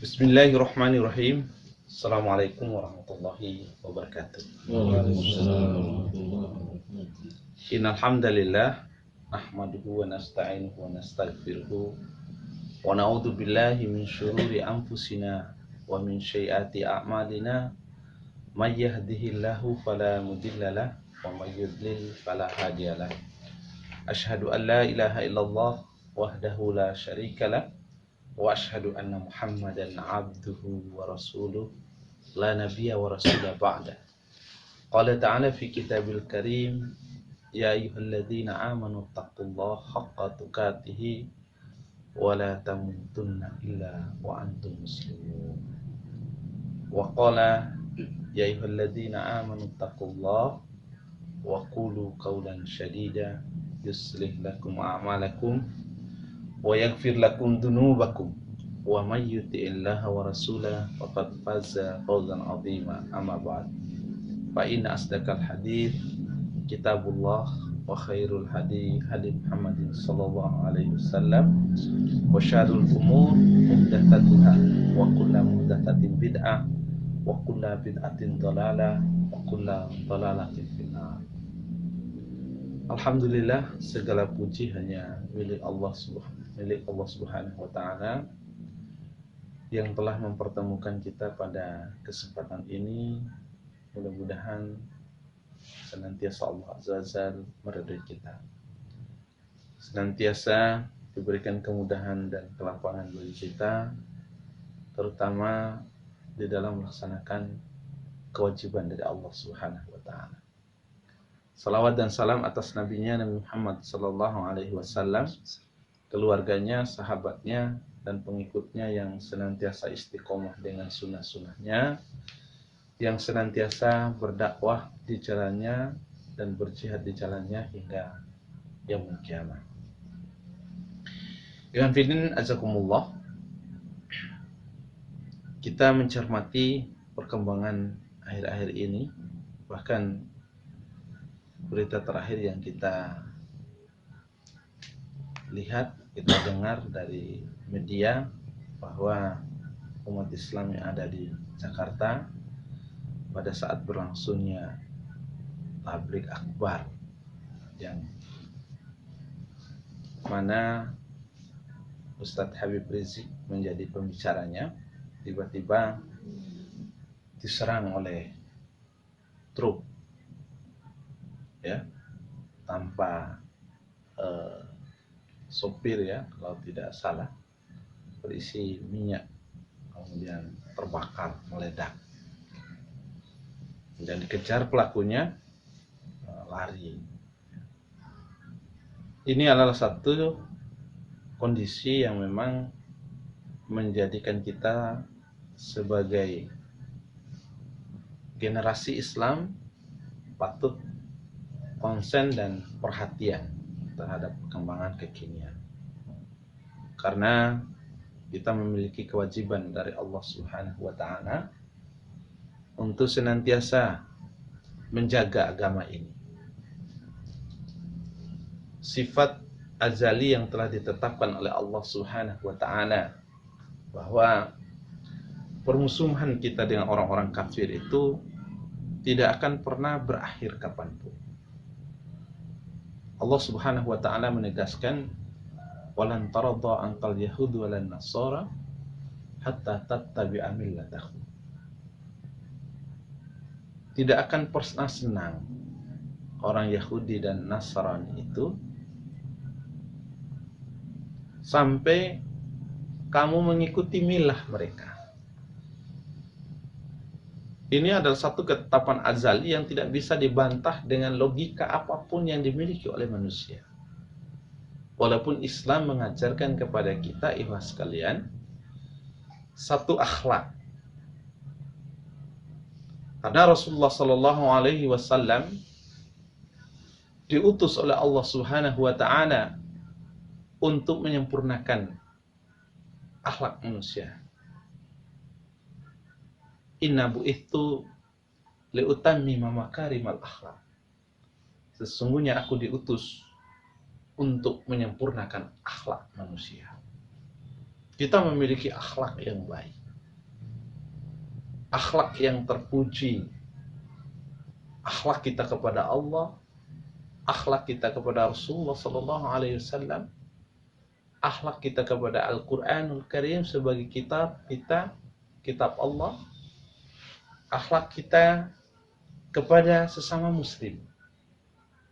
Bismillahirrahmanirrahim. Assalamualaikum warahmatullahi wabarakatuh. Innal hamdalillah nahmaduhu wa nasta'inuhu wa nastaghfiruhu wa na'udzu billahi min syururi anfusina wa min sayyiati a'malina. May yahdihillahu fala mudhillalah wa may yudlil fala hadiyalah. Asyhadu an la ilaha illallah wahdahu la syarikalah wa asyhadu anna Muhammadan abduhu wa rasuluh la nabiyya wa rasulah ba'da. Qala ta'ala fi kitabil karim ya ayyuhalladzina amanu taqullaha haqqa tuqatih wa la tamutunna illa wa antum muslimun. Wa qala ya ayyuhalladzina amanu taqullaha wa qulu qawlan sadida yuslih lakum a'malakum wa yaghfir lakum dhunubakum wa may yuti'illaha wa rasulahu faqad faza fawzan 'azima. Amma ba'd. Fa inna asdaqal hadits kitabullah wa khairul hadi Muhammadin sallallahu alaihi wasallam wa syarrul umur muhdatsatuha wa kullu muhdatsatin bid'ah wa kullu bid'atin dhalalah wa kullu dhalalatin finnar. Alhamdulillah, segala puji hanya milik Allah Subhanahu wa ta'ala yang telah mempertemukan kita pada kesempatan ini. Mudah-mudahan senantiasa Allah Azza wa Jalla meridhai kita, senantiasa diberikan kemudahan dan kelapangan bagi kita, terutama di dalam melaksanakan kewajiban dari Allah Subhanahu wa ta'ala. Salawat dan salam atas nabinya Nabi Muhammad sallallahu alaihi wasallam, keluarganya, sahabatnya, dan pengikutnya yang senantiasa istiqomah dengan sunnah-sunnahnya, yang senantiasa berdakwah di jalannya dan berjihad di jalannya hingga yaumul qiyamah. Ikhwan fillah azakumullah, kita mencermati perkembangan akhir-akhir ini, bahkan berita terakhir yang kita lihat, kita dengar dari media bahwa umat Islam yang ada di Jakarta pada saat berlangsungnya tabligh akbar yang mana Ustadz Habib Rizik menjadi pembicaranya, tiba-tiba diserang oleh truk, ya, tanpa sopir, ya, kalau tidak salah, berisi minyak, kemudian terbakar, meledak, dan dikejar pelakunya, lari. Ini adalah satu kondisi yang memang menjadikan kita sebagai generasi Islam patut konsen dan perhatian terhadap perkembangan kekinian, karena kita memiliki kewajiban dari Allah Subhanahu wa ta'ala untuk senantiasa menjaga agama ini. Sifat azali yang telah ditetapkan oleh Allah Subhanahu wa ta'ala bahwa permusuhan kita dengan orang-orang kafir itu tidak akan pernah berakhir kapanpun. Allah Subhanahu wa ta'ala menegaskan, walan taradha anqal yahud walan nasara hatta tattabi'a millatahum. Tidak akan pernah senang orang Yahudi dan Nasrani itu sampai kamu mengikuti milah mereka. Ini adalah satu ketetapan azali yang tidak bisa dibantah dengan logika apapun yang dimiliki oleh manusia. Walaupun Islam mengajarkan kepada kita, ikhwah sekalian, satu akhlak. Karena Rasulullah sallallahu alaihi wasallam diutus oleh Allah Subhanahu wa ta'ala untuk menyempurnakan akhlak manusia. Inna bu'ithu liutammima makarimal akhlak. Sesungguhnya aku diutus untuk menyempurnakan akhlak manusia. kita memiliki akhlak yang baik, akhlak yang terpuji, akhlak kita kepada Allah, akhlak kita kepada Rasulullah Sallallahu Alaihi Wasallam, akhlak kita kepada Al-Quranul Karim sebagai kitab kita, kitab Allah, akhlak kita kepada sesama muslim.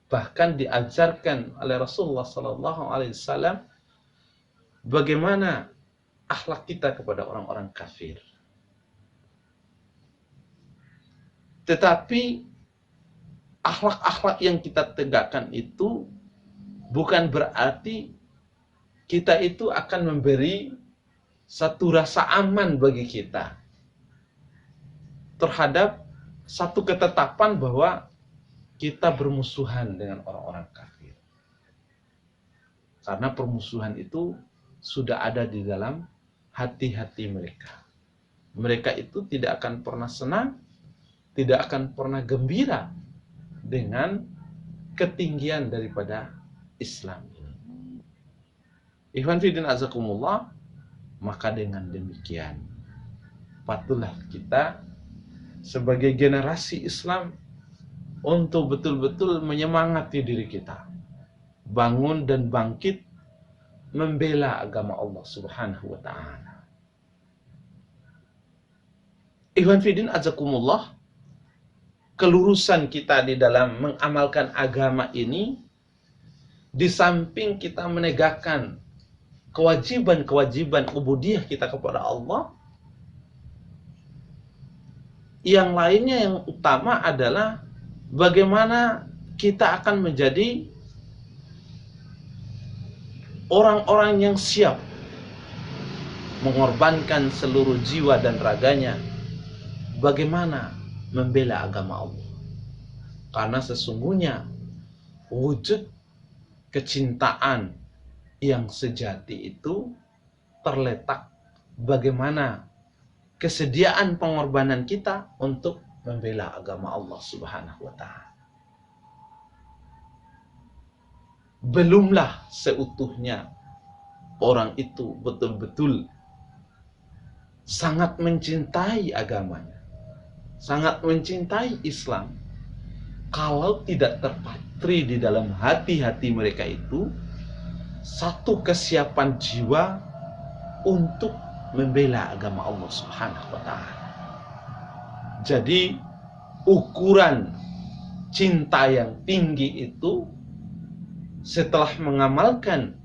Bahkan diajarkan oleh Rasulullah Sallallahu Alaihi Wasallam bagaimana akhlak kita kepada orang-orang kafir. Tetapi akhlak-akhlak yang kita tegakkan itu bukan berarti kita itu akan memberi satu rasa aman bagi kita terhadap satu ketetapan bahwa kita bermusuhan dengan orang-orang kafir. Karena permusuhan itu sudah ada di dalam hati-hati mereka. Mereka itu tidak akan pernah senang, tidak akan pernah gembira dengan ketinggian daripada Islam ini. Ikhwan fillah azakumullah, maka dengan demikian patutlah kita sebagai generasi Islam untuk betul-betul menyemangati diri kita, bangun dan bangkit membela agama Allah Subhanahu wa taala. Ikhwan fillah azakumullah, kelurusan kita di dalam mengamalkan agama ini, di samping kita menegakkan kewajiban-kewajiban ubudiyah kita kepada Allah, yang lainnya yang utama adalah bagaimana kita akan menjadi orang-orang yang siap mengorbankan seluruh jiwa dan raganya bagaimana membela agama Allah. Karena sesungguhnya wujud kecintaan yang sejati itu terletak bagaimana kesediaan pengorbanan kita untuk membela agama Allah Subhanahu wa taala. Belumlah seutuhnya orang itu betul-betul sangat mencintai agamanya, sangat mencintai Islam, kalau tidak terpatri di dalam hati-hati mereka itu satu kesiapan jiwa untuk membela agama Allah Subhanahu wa taala. Jadi ukuran cinta yang tinggi itu setelah mengamalkan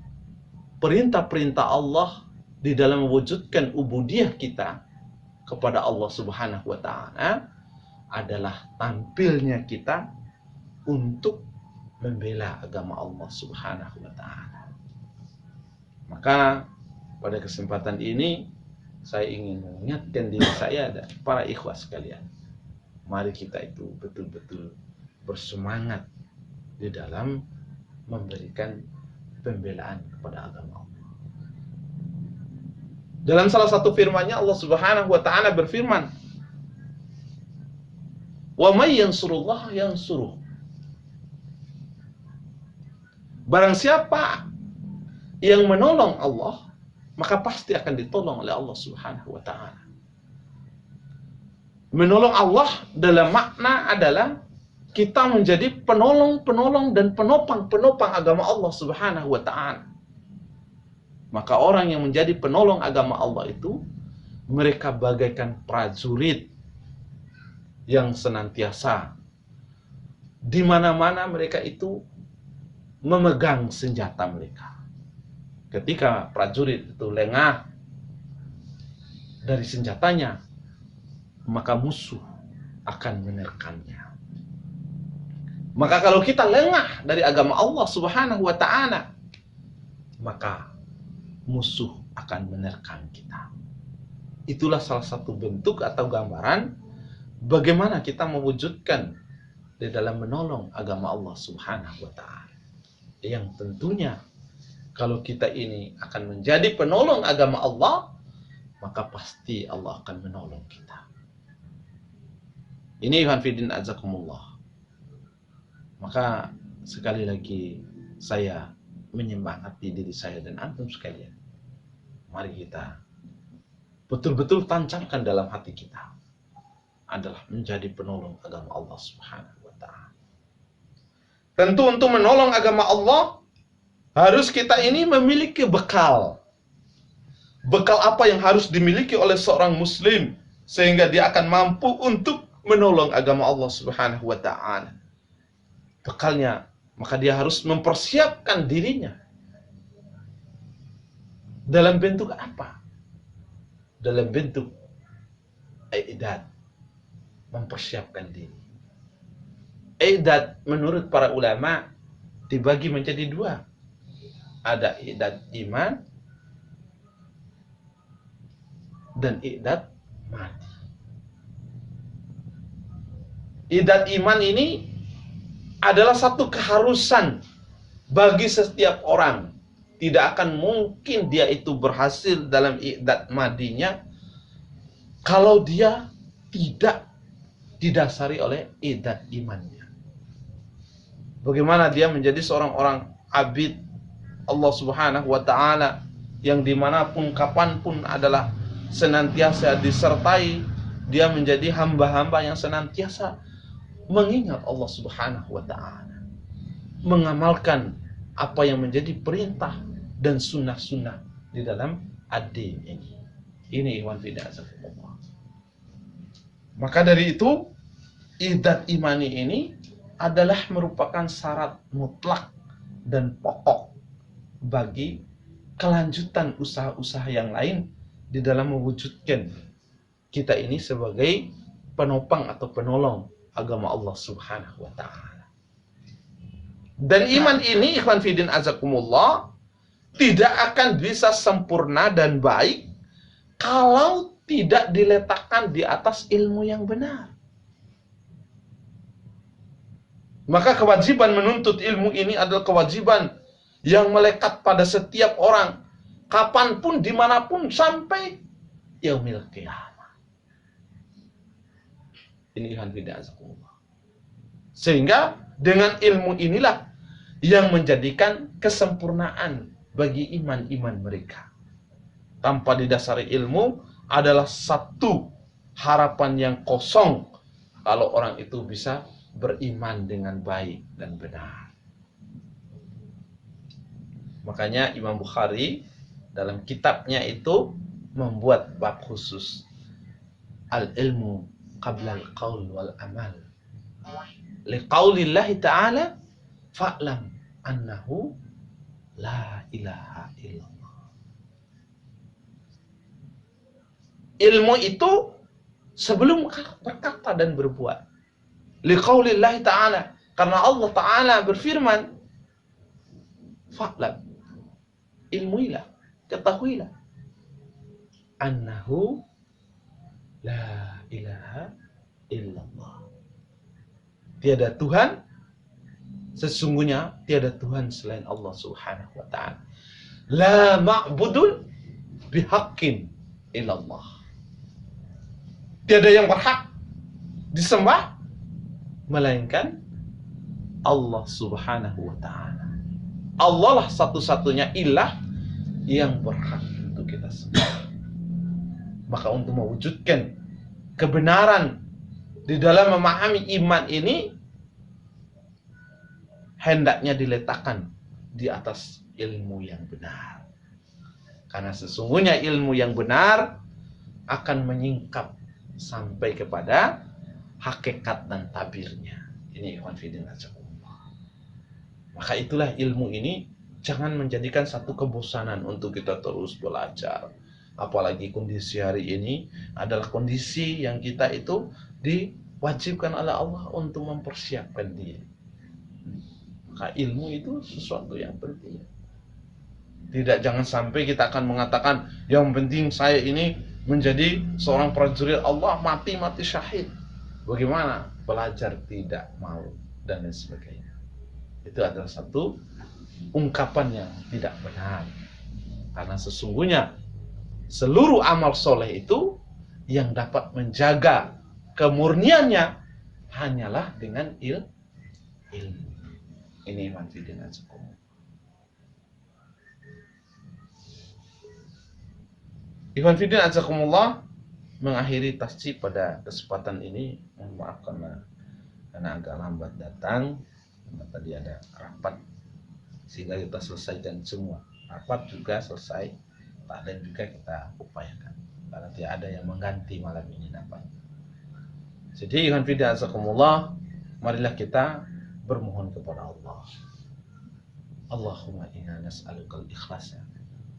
perintah-perintah Allah di dalam mewujudkan ubudiyah kita kepada Allah Subhanahu wa taala adalah tampilnya kita untuk membela agama Allah Subhanahu wa taala. Maka pada kesempatan ini saya ingin mengingatkan diri saya dan para ikhwah sekalian, mari kita itu betul-betul bersemangat di dalam memberikan pembelaan kepada agama Allah. Dalam salah satu firman-Nya Allah Subhanahu wa taala berfirman, "Wa may yansurullah yansuruh." Barang siapa yang menolong Allah, maka pasti akan ditolong oleh Allah Subhanahu wa taala. Menolong Allah dalam makna adalah kita menjadi penolong-penolong dan penopang-penopang agama Allah Subhanahu wa taala. Maka orang yang menjadi penolong agama Allah itu mereka bagaikan prajurit yang senantiasa di mana-mana mereka itu memegang senjata mereka. Ketika prajurit itu lengah dari senjatanya, maka musuh akan menerkamnya. Maka kalau kita lengah dari agama Allah Subhanahu wa taala, maka musuh akan menerkam kita. Itulah salah satu bentuk atau gambaran bagaimana kita mewujudkan di dalam menolong agama Allah Subhanahu wa taala. Yang tentunya kalau kita ini akan menjadi penolong agama Allah, maka pasti Allah akan menolong kita. Ini ikhwan fillah azakumullah. Maka sekali lagi saya menyemangati diri saya dan antum sekalian. mari kita betul-betul tancapkan dalam hati kita adalah menjadi penolong agama Allah Subhanahu wa taala. Tentu untuk menolong agama Allah harus kita ini memiliki bekal. Bekal apa yang harus dimiliki oleh seorang muslim sehingga dia akan mampu untuk menolong agama Allah Subhanahu wa taala. Bekalnya, maka dia harus mempersiapkan dirinya. Dalam bentuk apa? Dalam bentuk i'dad, mempersiapkan diri. I'dad menurut para ulama dibagi menjadi dua. Ada i'dad iman dan i'dad mati. I'dad iman ini adalah satu keharusan bagi setiap orang. Tidak akan mungkin dia itu berhasil dalam i'dad madinya kalau dia tidak didasari oleh i'dad imannya. Bagaimana dia menjadi seorang orang abid Allah Subhanahu wa ta'ala yang dimanapun kapanpun adalah senantiasa disertai, dia menjadi hamba-hamba yang senantiasa mengingat Allah Subhanahu wa ta'ala, mengamalkan apa yang menjadi perintah dan sunnah-sunnah di dalam ad-din ini. Ini ikhwan fillah azakumullah. Maka dari itu, i'dad imani ini adalah merupakan syarat mutlak dan pokok bagi kelanjutan usaha-usaha yang lain di dalam mewujudkan kita ini sebagai penopang atau penolong agama Allah Subhanahu wa ta'ala. Dan iman ini, ikhwan fillah azakumullah, tidak akan bisa sempurna dan baik kalau tidak diletakkan di atas ilmu yang benar. Maka kewajiban menuntut ilmu ini adalah kewajiban yang melekat pada setiap orang, kapanpun, dimanapun, sampai yaumil qiyamah. Ini ikhwan fillah azakumullah. Sehingga dengan ilmu inilah yang menjadikan kesempurnaan bagi iman-iman mereka. Tanpa didasari ilmu adalah satu harapan yang kosong kalau orang itu bisa beriman dengan baik dan benar. Makanya Imam Bukhari dalam kitabnya itu membuat bab khusus al-ilmu qabla al-qaul wal amal. Liqaulillahi ta'ala fa'lam annahu la ilaha illallah. Ilmu itu sebelum berkata dan berbuat. Liqaulillahi ta'ala, karena Allah Ta'ala berfirman, fa'lam, ilmuilah, ketahuilah, annahu la ilaha illallah. Tiada Tuhan, sesungguhnya tiada Tuhan selain Allah Subhanahu wa ta'ala. La ma'budun bihaqqin illallah. Tiada yang berhak disembah melainkan Allah Subhanahu wa ta'ala. Allah lah satu-satunya ilah yang berhak untuk kita sembah. Maka untuk mewujudkan kebenaran di dalam memahami iman ini, hendaknya diletakkan di atas ilmu yang benar. Karena sesungguhnya ilmu yang benar akan menyingkap sampai kepada hakikat dan tabirnya. Ini ikhwan fillah azakumullah. Maka itulah ilmu ini jangan menjadikan satu kebosanan untuk kita terus belajar. Apalagi kondisi hari ini adalah kondisi yang kita itu diwajibkan oleh Allah untuk mempersiapkan diri. Maka ilmu itu sesuatu yang penting. Tidak, jangan sampai kita akan mengatakan yang penting saya ini menjadi seorang prajurit Allah, mati syahid. Bagaimana? Belajar tidak mau dan lain sebagainya. Itu adalah satu ungkapan yang tidak benar. Karena sesungguhnya seluruh amal soleh itu yang dapat menjaga kemurniannya hanyalah dengan ilmu. Ini manfaatnya cukup. Ikhwan fillah azakumullah, mengakhiri tasjid pada kesempatan ini, mohon maaf karena agak lambat datang, karena tadi ada rapat sehingga kita selesaikan semua. Rapat juga selesai, taklim juga kita upayakan karena tidak ada yang mengganti malam ini dapat. Jadi ikhwan fillah azakumullah, marilah kita bermohon kepada Allah. Allahumma inna nas'alukal ikhlasa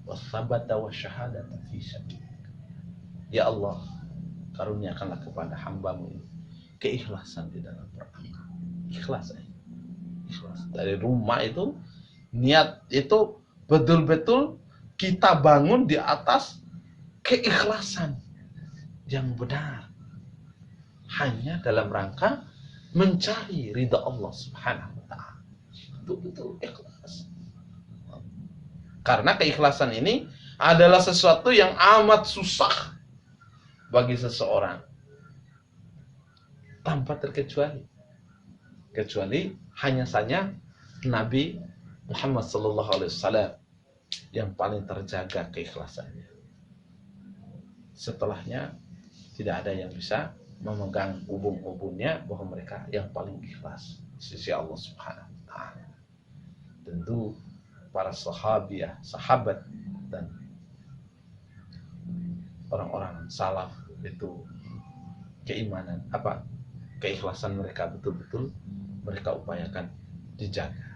was-sabata wasyahadata fi sabilik. Ya Allah, karuniakanlah kepada hamba-Mu ini keikhlasan di dalam beramal. Ikhlas. Dari rumah itu, niat itu betul-betul kita bangun di atas keikhlasan yang benar. Hanya dalam rangka mencari ridha Allah Subhanahu wa ta'ala. Betul-betul ikhlas. Karena keikhlasan ini adalah sesuatu yang amat susah bagi seseorang tanpa terkecuali. Kecuali hanya saja Nabi Muhammad SAW yang paling terjaga keikhlasannya. Setelahnya tidak ada yang bisa memegang ubun-ubunnya bahwa mereka yang paling ikhlas di sisi Allah Subhanahu wa ta'ala. Tentu para sahabat dan orang-orang salaf itu keimanan keikhlasan mereka betul-betul mereka upayakan dijaga.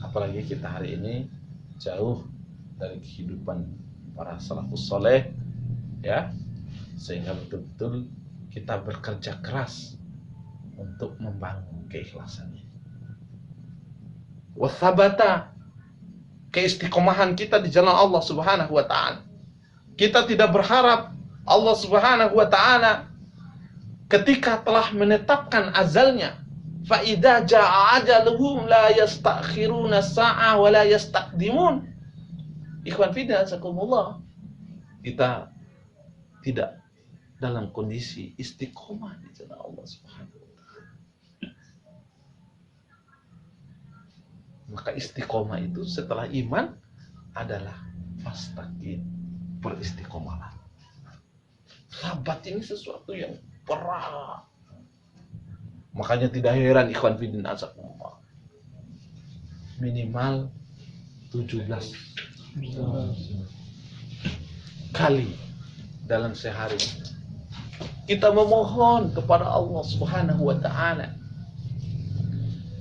Apalagi kita hari ini jauh dari kehidupan para salafus saleh, ya, sehingga betul-betul kita bekerja keras untuk membangun keikhlasan ini. Wasabata, keistiqomahan kita di jalan Allah Subhanahu wa ta'ala. Kita tidak berharap Allah Subhanahu wa ta'ala ketika telah menetapkan azalnya, fa idza jaa ajaluhum la yastakhiruna sa'ah wa la yastaqdimun. Ikhwan fillah azakumullah, kita tidak dalam kondisi istiqomah di jalan Allah Subhanahu wa ta'ala. Maka istiqomah itu setelah iman adalah fastaqim, beristiqomahlah. Sahabat ini sesuatu yang berat. Makanya tidak heran ikhwan fillah azakumullah, minimal 17 kali dalam sehari kita memohon kepada Allah Subhanahu wa ta'ala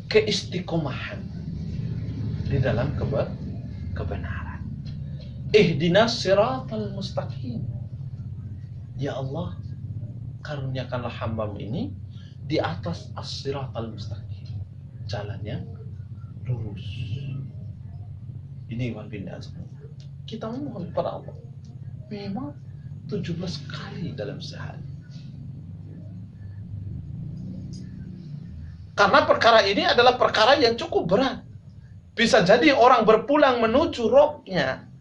keistiqomahan di dalam kebenaran. Ihdinas siratal mustaqim. Ya Allah, karuniakanlah hamba-Mu ini di atas as-siratal mustaqim, jalan yang lurus. Ini ikhwan fillah, kita memohon kepada Allah memang 17 kali dalam sehari. Karena perkara ini adalah perkara yang cukup berat. Bisa jadi orang berpulang menuju Robnya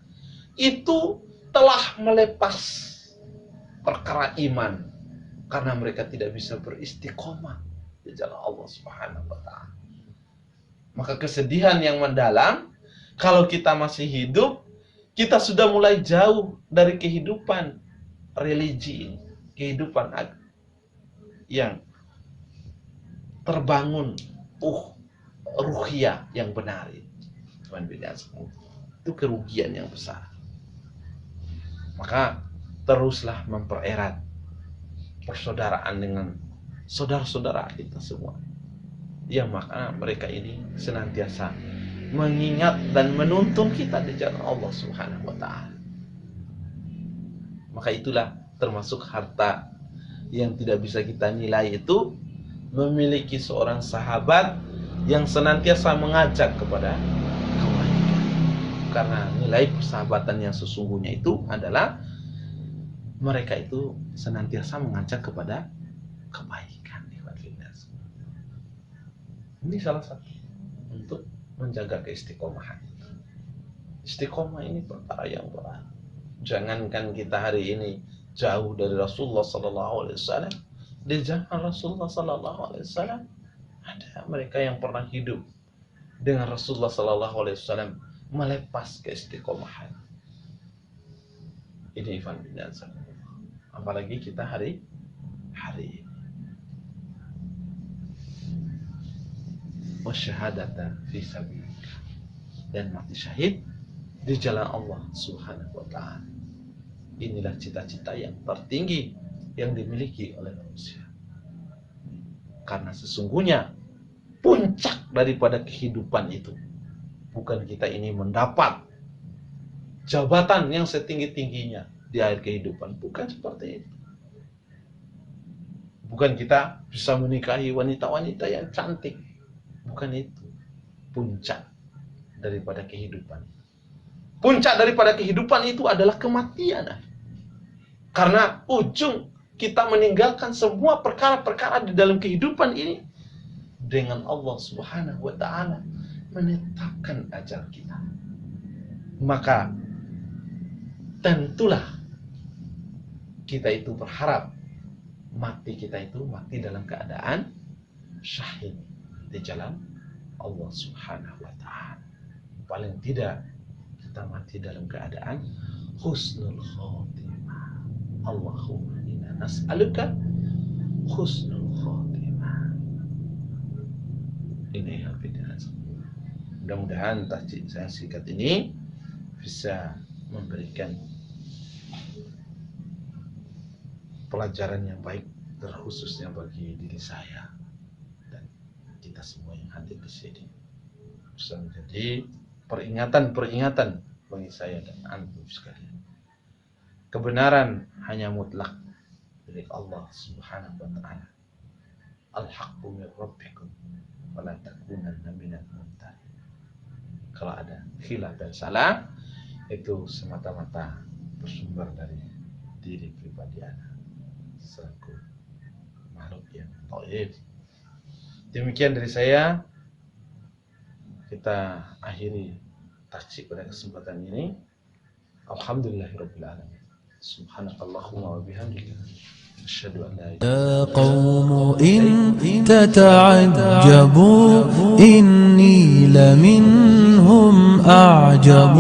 itu telah melepas perkara iman karena mereka tidak bisa beristiqomah di jalan Allah Subhanahu wa ta'ala. Maka kesedihan yang mendalam kalau kita masih hidup, kita sudah mulai jauh dari kehidupan religi, kehidupan yang terbangun ruhiyah yang benar. Itu kerugian yang besar. Maka teruslah mempererat persaudaraan dengan saudara-saudara kita semua, yang makna mereka ini senantiasa mengingat dan menuntun kita di jalan Allah Subhanahu wa ta'ala. Maka itulah termasuk harta yang tidak bisa kita nilai, itu memiliki seorang sahabat yang senantiasa mengajak kepada kebaikan. Karena nilai persahabatan yang sesungguhnya itu adalah mereka itu senantiasa mengajak kepada kebaikan. Ini salah satu untuk menjaga keistiqomahan. Istiqomah ini perkara yang berat. Jangankan kita hari ini jauh dari Rasulullah SAW, di zaman Rasulullah SAW ada mereka yang pernah hidup dengan Rasulullah SAW melepas keistiqomahan. Ini Ivan bin Azam. Apalagi kita hari ini. Wasyahadata fi sabilillah, dan mati syahid di jalan Allah Subhanahu wa ta'ala. Inilah cita-cita yang tertinggi yang dimiliki oleh manusia. Karena sesungguhnya puncak daripada kehidupan itu bukan kita ini mendapat jabatan yang setinggi-tingginya di akhir kehidupan, bukan seperti itu. Bukan kita bisa menikahi wanita-wanita yang cantik, bukan itu puncak daripada kehidupan. Puncak daripada kehidupan itu adalah kematian. Karena ujung kita meninggalkan semua perkara-perkara di dalam kehidupan ini dengan Allah Subhanahu wa ta'ala menetapkan ajal kita. Maka tentulah kita itu berharap mati kita itu mati dalam keadaan syahid di jalan Allah Subhanahu wa ta'ala. Paling tidak kita mati dalam keadaan husnul khotimah. Allahumma inna nas'aluka husnul khotimah. Ini yang beda. Mudah-mudahan tahqiq saya singkat ini bisa memberikan pelajaran yang baik, terkhususnya bagi diri saya dan kita semua yang hadir di sini, bisa menjadi peringatan bagi saya dan antum sekalian. Kebenaran hanya mutlak milik Allah Subhanahu wa ta'ala. Al-haqqu min rabbikum fala takunanna minal mumtarin. Kalau ada khilaf dan salah, itu semata-mata bersumber dari diri pribadi Anda selaku makhluk yang thayyib. Demikian dari saya. Kita akhiri tahqiq pada kesempatan ini. Alhamdulillahirabbil alamin. Subhanakallahumma wa bihamdika asyhadu an la ilaha illa anta. يا قوم إن تتعجبوا إني لمنهم أعجب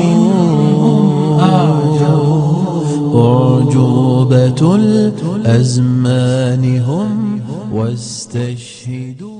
أعجوبة الأزمان هم واستشهدوا